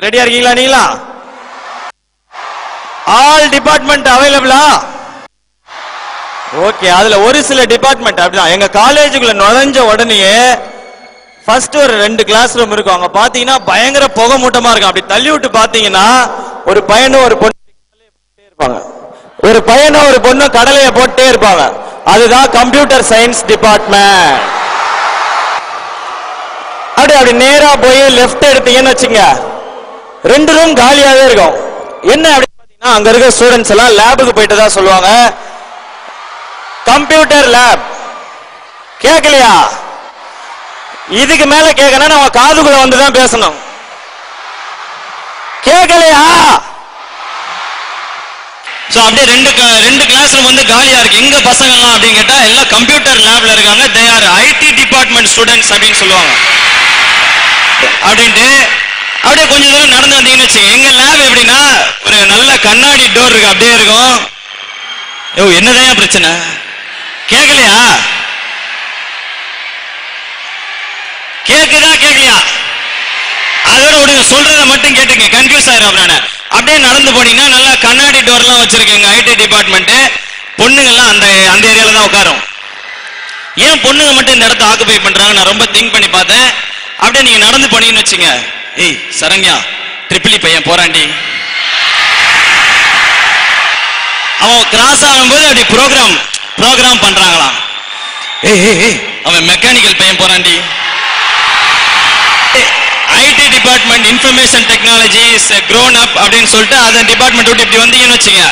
ரெடியா இருக்கீங்களா நீங்களா? ஆல் டிபார்ட்மெண்ட் அவைலபிளா? ஓகே. அதுல ஒரு சில டிபார்ட்மெண்ட் அப்படிதான். எங்க காலேஜுக்குள்ள நுழைஞ்ச உடனே ஃபர்ஸ்ட் ஒரு 2 கிளாஸ் ரூம் இருக்கும். அங்க பாத்தீங்கன்னா பயங்கர புகை மூட்டமா இருக்கும். அப்படி தள்ளி விட்டு பாத்தீங்கன்னா ஒரு பையனும் ஒரு பொண்ணு இருப்பாங்க. ஒரு பையனும் ஒரு பொண்ணு கடலையை போட்டே இருப்பாங்க. அதுதான் கம்ப்யூட்டர் சயின்ஸ் டிபார்ட்மெண்ட். அப்படி நேரா போய் லெஃப்ட் எடுத்தீங்கன்னு வச்சுங்க, 2 ரூம் காலியாவே இருக்கும். என்ன அப்படின்னு பாத்தீங்கன்னா அங்க இருக்க ஸ்டூடெண்ட்ஸ் எல்லாம் லேபுக்கு போயிட்டு தான் சொல்லுவாங்க, கம்ப்யூட்டர் லேப். கேட்கலையா? இதுக்கு மேல கேட்கணும் நம்ம காதுக்குள்ள வந்துதான் பேசணும். கேட்கலையா? சோ அப்படியே ரெண்டு கிளாஸ் ரூம் வந்து காலியா இருக்கு. எங்க பசங்க எல்லாம் அப்படின்னு கேட்டா எல்லாம் கம்ப்யூட்டர் லேப்ல இருக்காங்க. They are IT department students அப்படின்னு சொல்லுவாங்க. அப்படின்ட்டு அப்படியே கொஞ்ச தூரம் நடந்து வந்தீங்கன்னு வச்சுங்க, எங்க லேப் எப்படின்னா ஒரு நல்ல கண்ணாடி டோர் இருக்கு, அப்படியே இருக்கும். என்னதான் பிரச்சனை? கேட்கலையா? கேக்குதா கேட்கலையா? அதோட விடுங்க, சொல்றத மட்டும் கேட்டுங்க, கன்ஃபியூஸ் ஆயிரும். அப்படியே நடந்து போனீங்கன்னா நல்லா கண்ணாடி டோர் எல்லாம் வச்சிருக்கேங்க ஐடி டிபார்ட்மெண்ட். பொண்ணுங்க எல்லாம் அந்த ஏரியால தான் உட்காரும். ஏன் பொண்ணுங்க மட்டும் இந்த இடத்த ஆக்குபை பண்றாங்க நான் ரொம்ப திங்க் பண்ணி பார்த்தேன். அப்படியே நீங்க நடந்து போனீங்கன்னு வச்சுங்க, ஏய் சரண்யா ட்ரிபிளி பையன் போறாண்டி, அவன் கிராஸ் ஆகும்போது அப்படி ப்ரோக்ராம் பண்றாங்களாம். ஏய் அவன் மெக்கானிக்கல் பையன் போறாண்டி. IT department information technology is grown up அப்படின்னு சொல்லிட்டு அந்த டிபார்ட்மெண்ட் விட்டு இப்படி வந்தீங்கன்னு வச்சுங்க,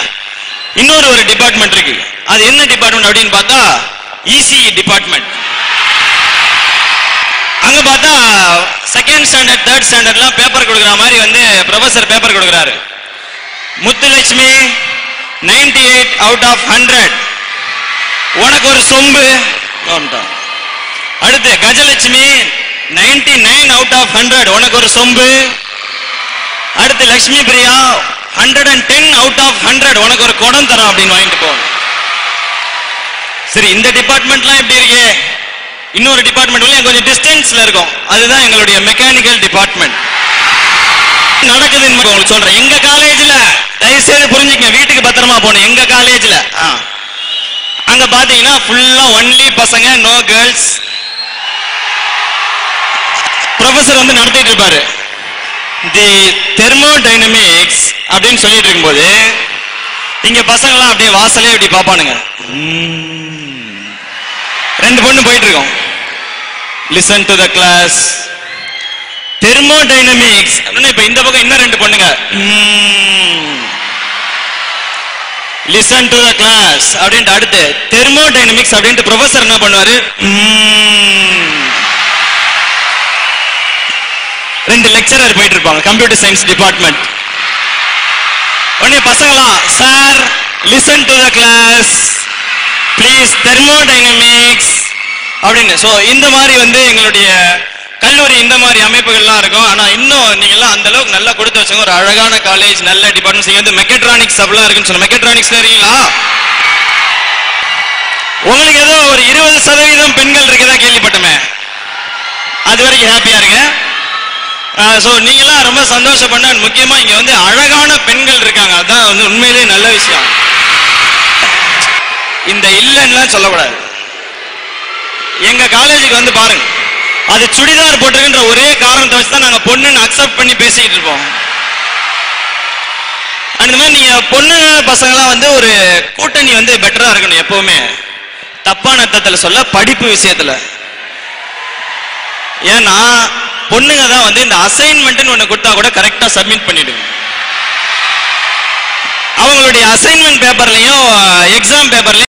இன்னொரு டிபார்ட்மெண்ட் இருக்கு. அது என்ன டிபார்ட்மெண்ட் அப்படின்னு பார்த்தா இசிஇ டிபார்ட்மெண்ட். அங்க பார்த்தா செகண்ட் ஸ்டாண்டர்ட் தேர்ட் ஸ்டாண்டர்ட்லாம் பேப்பர் கொடுக்குற மாதிரி வந்து ப்ரொஃபசர் பேப்பர் கொடுக்குறாரு. முத்துலட்சுமி 98 out of 100, உனக்கு ஒரு சொம்பு. அடுத்து கஜலட்சுமி 99 out of 100, உனக்கு ஒரு சொம்பு. அடுத்து லட்சுமி பிரியா 110 out of 100, உனக்கு ஒரு குடம் தரோம் அப்படின்னு வாங்கிட்டு போ. சரி, இந்த டிபார்ட்மெண்ட்லாம் எப்படி இருக்கு? இன்னொரு டிபார்ட்மெண்ட் கொஞ்சம் டிஸ்டன்ஸ்ல இருக்கும். அதுதான் எங்களுடைய மெக்கானிக்கல் டிபார்ட்மெண்ட். நடக்குதுன்னு உங்களுக்கு சொல்றேன். எங்க காலேஜ்ல தயவு செய்து புரிஞ்சுக்க, வீட்டுக்கு பத்திரமா போகணும். எங்க காலேஜ்ல அங்க பாத்தீங்கன்னா ஃபுல்லா ஒன்லி பசங்க, நோ கேர்ள்ஸ். ப்ரொஃபசர் வந்து நடத்திட்டு இருப்பாரு. தி தெர்மோடைனமிக்ஸ் அப்படின்னு சொல்லிட்டு இருக்கும்போது இங்க பசங்க எல்லாம் அப்படியே வாசலே அப்படி பாப்பானுங்க. 2 பொண்ணு போயிட்டு இருக்கோம். Listen to the class thermodynamics அப்படின்னா இப்ப இந்த பக்கம் இன்னும் 2 பொண்ணுங்க லிசன் டு த கிளாஸ் அப்படின்ட்டு அடுத்து தெர்மோடைனமிக்ஸ் அப்படின்ட்டு ப்ரொஃபசர் என்ன பண்ணுவாரு, 2 லெக்சரர் போயிட்டு இருப்பாங்க கம்ப்யூட்டர் சயின்ஸ் டிபார்ட்மெண்ட். உடனே பசங்களாம் sir listen to the class please thermodynamics அப்படின்னு. ஸோ இந்த மாதிரி வந்து எங்களுடைய கல்லூரி இந்த மாதிரி அமைப்புகள்லாம் இருக்கும். ஆனா இன்னும் நீங்க எல்லாம் அந்த அளவுக்கு நல்லா கொடுத்து வச்சுங்க. ஒரு அழகான காலேஜ், நல்ல டிபார்ட்மெண்ட். நீங்க வந்து மெக்கட்ரானிக்ஸ் அப்படிலாம் இருக்குன்னு சொன்ன மெக்கட்ரானிக்ஸ் தெரியுங்களா? உங்களுக்கு ஏதோ ஒரு 20% பெண்கள் இருக்கதா கேள்விப்பட்டமே. அது வரைக்கும் ஹாப்பியா இருங்க. ஸோ நீங்களாம் ரொம்ப சந்தோஷப்பட. முக்கியமா இங்க வந்து அழகான பெண்கள் இருக்காங்க. அதான் வந்து உண்மையிலேயே நல்ல விஷயம். இந்த இல்லைன்னா சொல்லக்கூடாது. எங்க காலேஜுக்கு வந்து பாருங்க, அது சுடிதார் போட்டிருக்கின்ற ஒரே காரணத்தை வச்சுதான் நாங்க பொண்ணுன்னு அக்செப்ட் பண்ணி பேசிக்கிட்டு இருப்போம். அந்த மாதிரி நீங்க பொண்ணு பசங்களாம் வந்து ஒரு கூட்டணி வந்து பெட்டரா இருக்கணும் எப்பவுமே. தப்பான அர்த்தத்துல சொல்ல, படிப்பு விஷயத்துல. ஏன்னா பொண்ணுங்க தான் வந்து இந்த அசைன்மெண்ட் ஒண்ணு கொடுத்தா கூட கரெக்டா சப்மிட் பண்ணிடுங்க. அவங்களுடைய அசைன்மெண்ட் பேப்பர்லயும் எக்ஸாம் பேப்பர்லயும்